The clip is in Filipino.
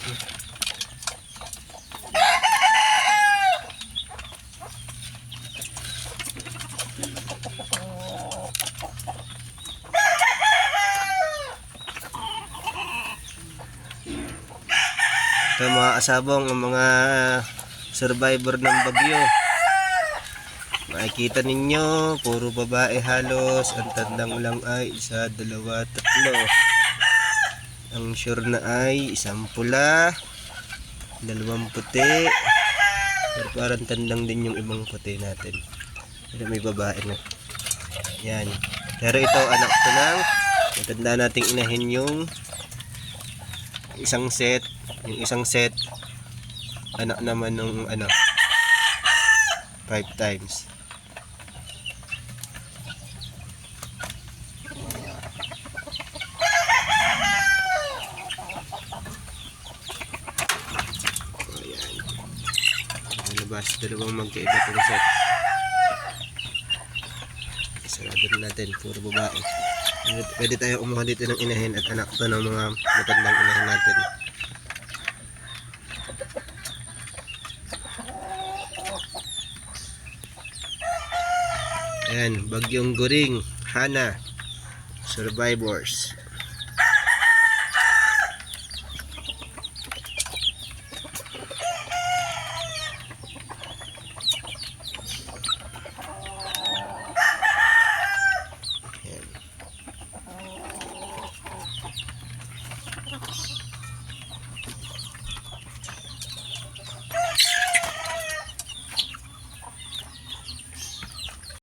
Ito mga kasabong, ang mga survivor ng bagyo. Makikita ninyo, puro babae halos. Ang tandang lang ay 1, 2, 3. Ang sure na ay 1 pula, 2 puti. Pero parang tandang din yung ibang puti natin. Pero may babae na. Yan. Pero ito anak ko lang. Matanda nating inahin yung isang set. Yung isang set anak naman nung 5 times. Labas, dalawang magkaiba itong set. Sarado natin, puro babae. Pwede tayo umuha dito ng inahin at anak to ng mga matandang inahin natin. Ayan, Bagyong Guring, Hana, survivors.